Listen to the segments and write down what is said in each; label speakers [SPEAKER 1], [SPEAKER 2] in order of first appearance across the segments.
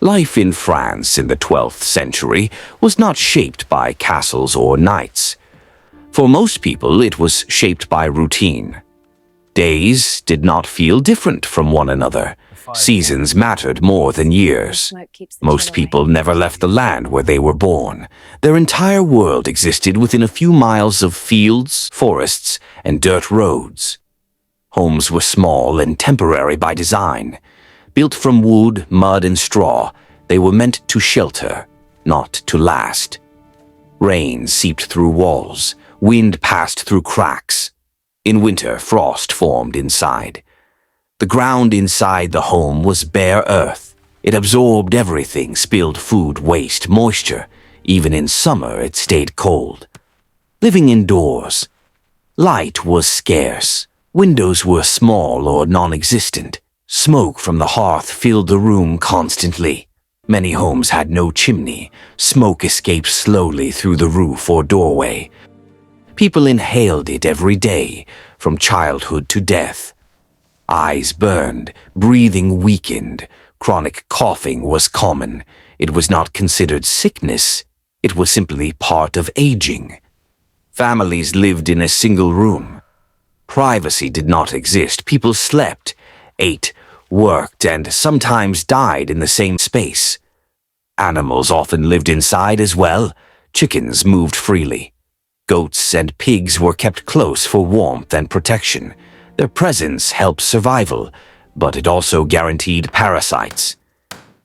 [SPEAKER 1] Life in France in the 12th century was not shaped by castles or knights. For most people, it was shaped by routine. Days did not feel different from one another. Seasons mattered more than years. Most people never left the land where they were born. Their entire world existed within a few miles of fields, forests, and dirt roads. Homes were small and temporary by design. Built from wood, mud, and straw, they were meant to shelter, not to last. Rain seeped through walls. Wind passed through cracks. In winter, frost formed inside. The ground inside the home was bare earth. It absorbed everything: spilled food, waste, moisture. Even in summer, it stayed cold. Living indoors. Light was scarce. Windows were small or non-existent. Smoke from the hearth filled the room constantly. Many homes had no chimney. Smoke escaped slowly through the roof or doorway. People inhaled it every day, from childhood to death. Eyes burned, breathing weakened. Chronic coughing was common. It was not considered sickness. It was simply part of aging. Families lived in a single room. Privacy did not exist. People slept, ate, worked, and sometimes died in the same space. Animals often lived inside as well. Chickens moved freely. Goats and pigs were kept close for warmth and protection. Their presence helped survival, but it also guaranteed parasites.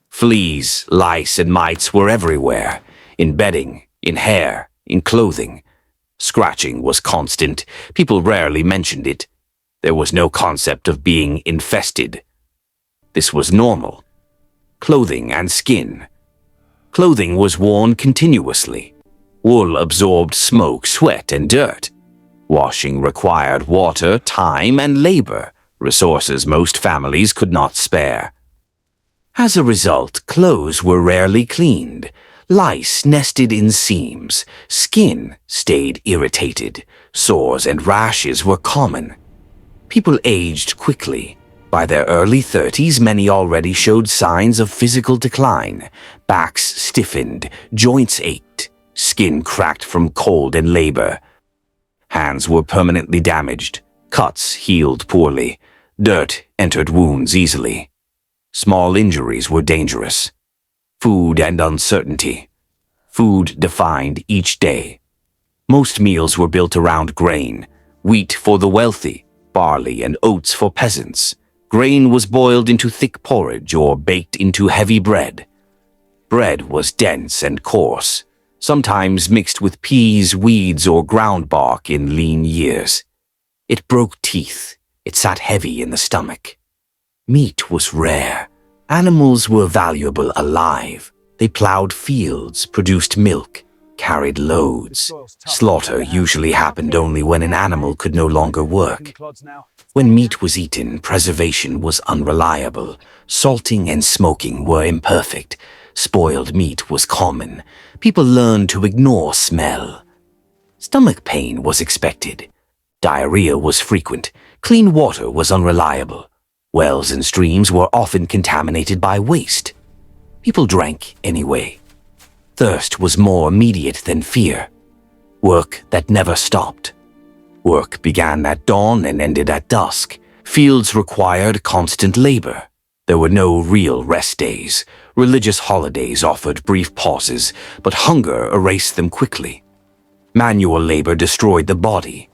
[SPEAKER 1] Fleas, lice, and mites were everywhere, in bedding, in hair, in clothing. Scratching was constant. People rarely mentioned it. There was no concept of being infested. This was normal. Clothing and skin. Clothing was worn continuously. Wool absorbed smoke, sweat, and dirt. Washing required water, time, and labor, resources most families could not spare. As a result, clothes were rarely cleaned. Lice nested in seams. Skin stayed irritated. Sores and rashes were common. People aged quickly. By their early 30s, many already showed signs of physical decline. Backs stiffened, joints ached, skin cracked from cold and labor. Hands were permanently damaged. Cuts healed poorly. Dirt entered wounds easily. Small injuries were dangerous. Food and uncertainty. Food defined each day. Most meals were built around grain. Wheat for the wealthy, barley and oats for peasants. Grain was boiled into thick porridge or baked into heavy bread. Bread was dense and coarse, sometimes mixed with peas, weeds, or ground bark in lean years. It broke teeth. It sat heavy in the stomach. Meat was rare. Animals were valuable alive. They plowed fields, produced milk, carried loads. Slaughter usually happened only when an animal could no longer work. When meat was eaten, preservation was unreliable. Salting and smoking were imperfect. Spoiled meat was common. People learned to ignore smell. Stomach pain was expected. Diarrhea was frequent. Clean water was unreliable. Wells and streams were often contaminated by waste. People drank anyway. Thirst was more immediate than fear. Work that never stopped. Work began at dawn and ended at dusk. Fields required constant labor. There were no real rest days. Religious holidays offered brief pauses, but hunger erased them quickly. Manual labor destroyed the body.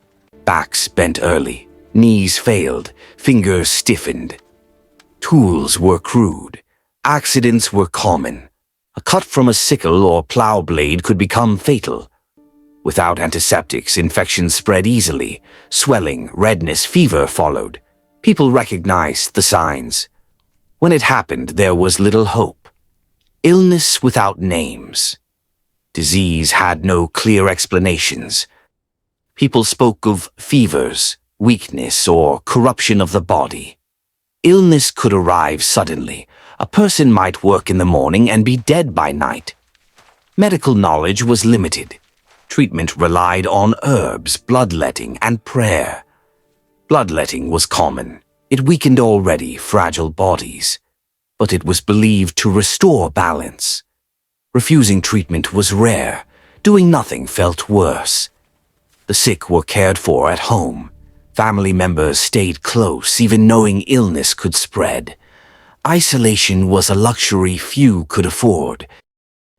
[SPEAKER 1] Backs bent early. Knees failed. Fingers stiffened. Tools were crude. Accidents were common. A cut from a sickle or plow blade could become fatal. Without antiseptics, infections spread easily. Swelling, redness, fever followed. People recognized the signs. When it happened, there was little hope. Illness without names. Disease had no clear explanations. People spoke of fevers, weakness, or corruption of the body. Illness could arrive suddenly. A person might work in the morning and be dead by night. Medical knowledge was limited. Treatment relied on herbs, bloodletting, and prayer. Bloodletting was common. It weakened already fragile bodies. but it was believed to restore balance. Refusing treatment was rare. Doing nothing felt worse. The sick were cared for at home. Family members stayed close, even knowing illness could spread. Isolation was a luxury few could afford.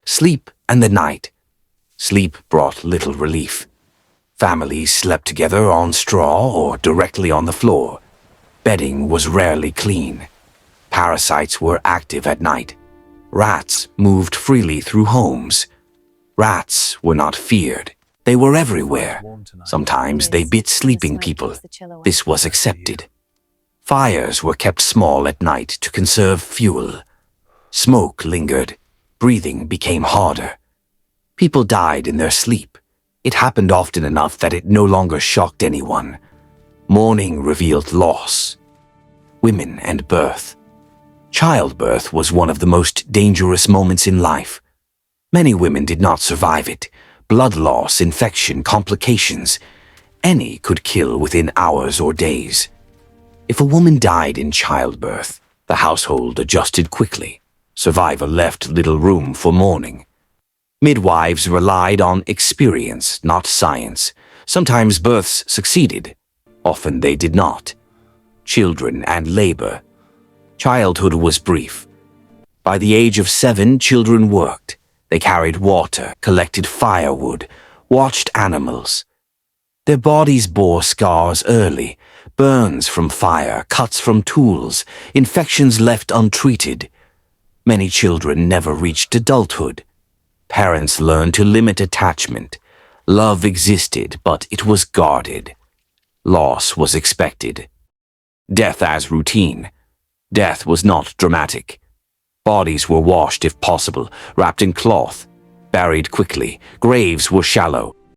[SPEAKER 1] Sleep and the night. Sleep brought little relief. Families slept together on straw or directly on the floor. Bedding was rarely clean. Parasites were active at night. Rats moved freely through homes. Rats were not feared. They were everywhere. Sometimes they bit sleeping people. This was accepted. Fires were kept small at night to conserve fuel. Smoke lingered. Breathing became harder. People died in their sleep. It happened often enough that it no longer shocked anyone. Mourning revealed loss. Women and birth. Childbirth was one of the most dangerous moments in life. Many women did not survive it. Blood loss, infection, complications. Any could kill within hours or days. If a woman died in childbirth, the household adjusted quickly. Survival left little room for mourning. Midwives relied on experience, not science. Sometimes births succeeded. Often they did not. Children and labor. Childhood was brief. By the age of 7, children worked. They carried water, collected firewood, watched animals. Their bodies bore scars early, burns from fire, cuts from tools, infections left untreated. Many children never reached adulthood. Parents learned to limit attachment. Love existed, but it was guarded. Loss was expected. Death as routine. Death was not dramatic. Bodies were washed if possible, wrapped in cloth, buried quickly. Graves were shallow.